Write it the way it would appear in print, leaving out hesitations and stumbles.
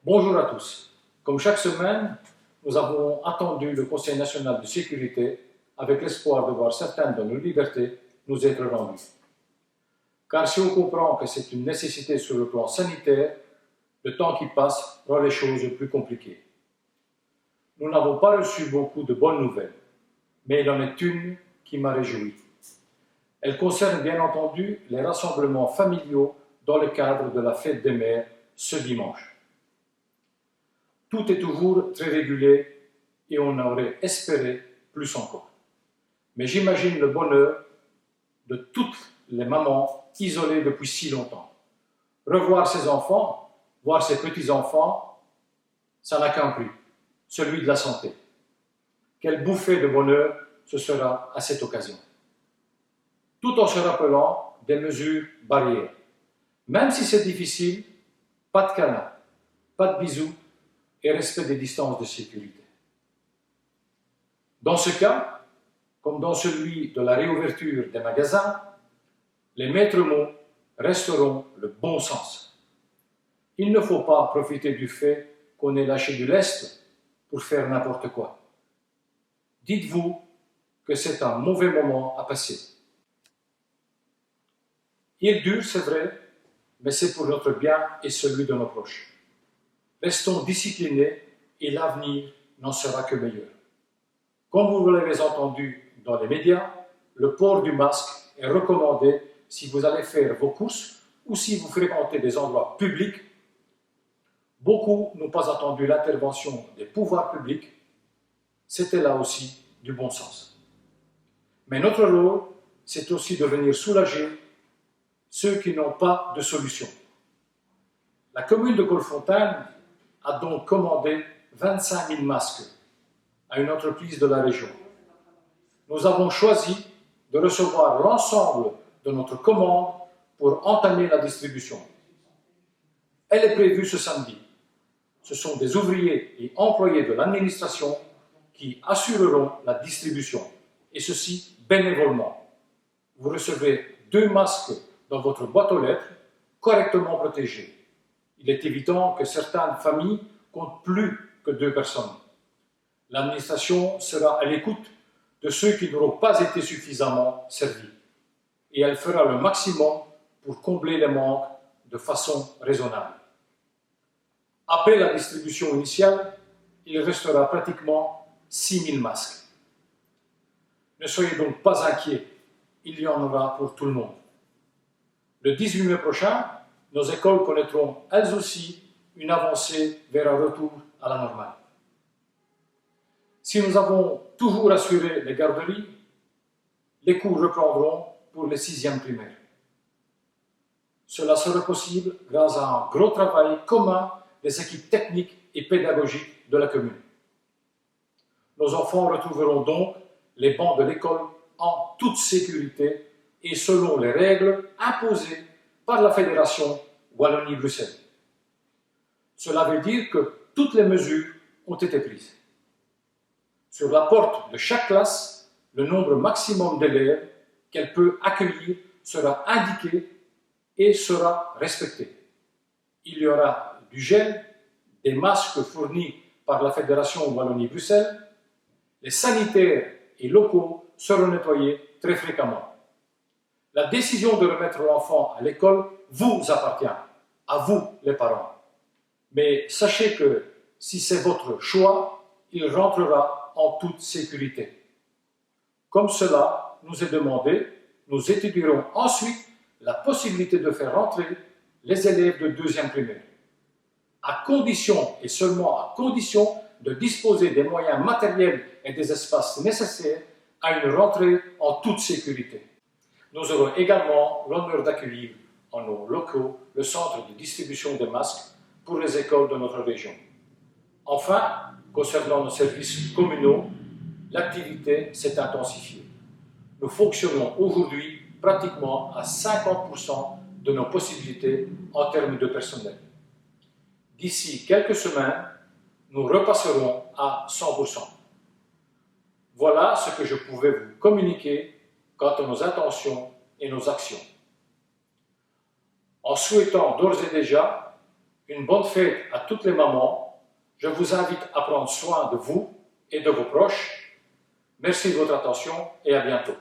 Bonjour à tous. Comme chaque semaine, nous avons attendu le Conseil national de sécurité avec l'espoir de voir certaines de nos libertés nous être rendues. Car si on comprend que c'est une nécessité sur le plan sanitaire, le temps qui passe rend les choses plus compliquées. Nous n'avons pas reçu beaucoup de bonnes nouvelles, mais il en est une qui m'a réjoui. Elle concerne bien entendu les rassemblements familiaux dans le cadre de la fête des mères ce dimanche. Tout est toujours très régulé et on aurait espéré plus encore. Mais j'imagine le bonheur de toutes les mamans isolées depuis si longtemps. Revoir ses enfants, voir ses petits-enfants, ça n'a qu'un prix, celui de la santé. Quelle bouffée de bonheur ce sera à cette occasion. Tout en se rappelant des mesures barrières. Même si c'est difficile, pas de câlins, pas de bisous et respect des distances de sécurité. Dans ce cas, comme dans celui de la réouverture des magasins, les maîtres mots resteront le bon sens. Il ne faut pas profiter du fait qu'on ait lâché du lest pour faire n'importe quoi. Dites-vous que c'est un mauvais moment à passer. Il dure, c'est vrai, mais c'est pour notre bien et celui de nos proches. Restons disciplinés et l'avenir n'en sera que meilleur. Comme vous l'avez entendu dans les médias, le port du masque est recommandé si vous allez faire vos courses ou si vous fréquentez des endroits publics. Beaucoup n'ont pas attendu l'intervention des pouvoirs publics. C'était là aussi du bon sens. Mais notre rôle, c'est aussi de venir soulager ceux qui n'ont pas de solution. La commune de Colfontaine a donc commandé 25 000 masques à une entreprise de la région. Nous avons choisi de recevoir l'ensemble de notre commande pour entamer la distribution. Elle est prévue ce samedi. Ce sont des ouvriers et employés de l'administration qui assureront la distribution, et ceci bénévolement. Vous recevrez 2 masques dans votre boîte aux lettres, correctement protégés. Il est évident que certaines familles comptent plus que 2 personnes. L'administration sera à l'écoute de ceux qui n'auront pas été suffisamment servis et elle fera le maximum pour combler les manques de façon raisonnable. Après la distribution initiale, il restera pratiquement 6 000 masques. Ne soyez donc pas inquiets, il y en aura pour tout le monde. Le 18 mai prochain, nos écoles connaîtront elles aussi une avancée vers un retour à la normale. Si nous avons toujours assuré les garderies, les cours reprendront pour les 6e primaires. Cela sera possible grâce à un gros travail commun des équipes techniques et pédagogiques de la commune. Nos enfants retrouveront donc les bancs de l'école en toute sécurité et selon les règles imposées par la Fédération Wallonie-Bruxelles. Cela veut dire que toutes les mesures ont été prises. Sur la porte de chaque classe, le nombre maximum d'élèves qu'elle peut accueillir sera indiqué et sera respecté. Il y aura du gel, des masques fournis par la Fédération Wallonie-Bruxelles, les sanitaires et locaux seront nettoyés très fréquemment. La décision de remettre l'enfant à l'école vous appartient, à vous les parents. Mais sachez que si c'est votre choix, il rentrera en toute sécurité. Comme cela nous est demandé, nous étudierons ensuite la possibilité de faire rentrer les élèves de 2e primaire, à condition et seulement à condition de disposer des moyens matériels et des espaces nécessaires à une rentrée en toute sécurité. Nous aurons également l'honneur d'accueillir en nos locaux le centre de distribution des masques pour les écoles de notre région. Enfin, concernant nos services communaux, l'activité s'est intensifiée. Nous fonctionnons aujourd'hui pratiquement à 50% de nos possibilités en termes de personnel. D'ici quelques semaines, nous repasserons à 100%. Voilà ce que je pouvais vous communiquer quant à nos intentions et nos actions. En souhaitant d'ores et déjà Une bonne fête à toutes les mamans. Je vous invite à prendre soin de vous et de vos proches. Merci de votre attention et à bientôt.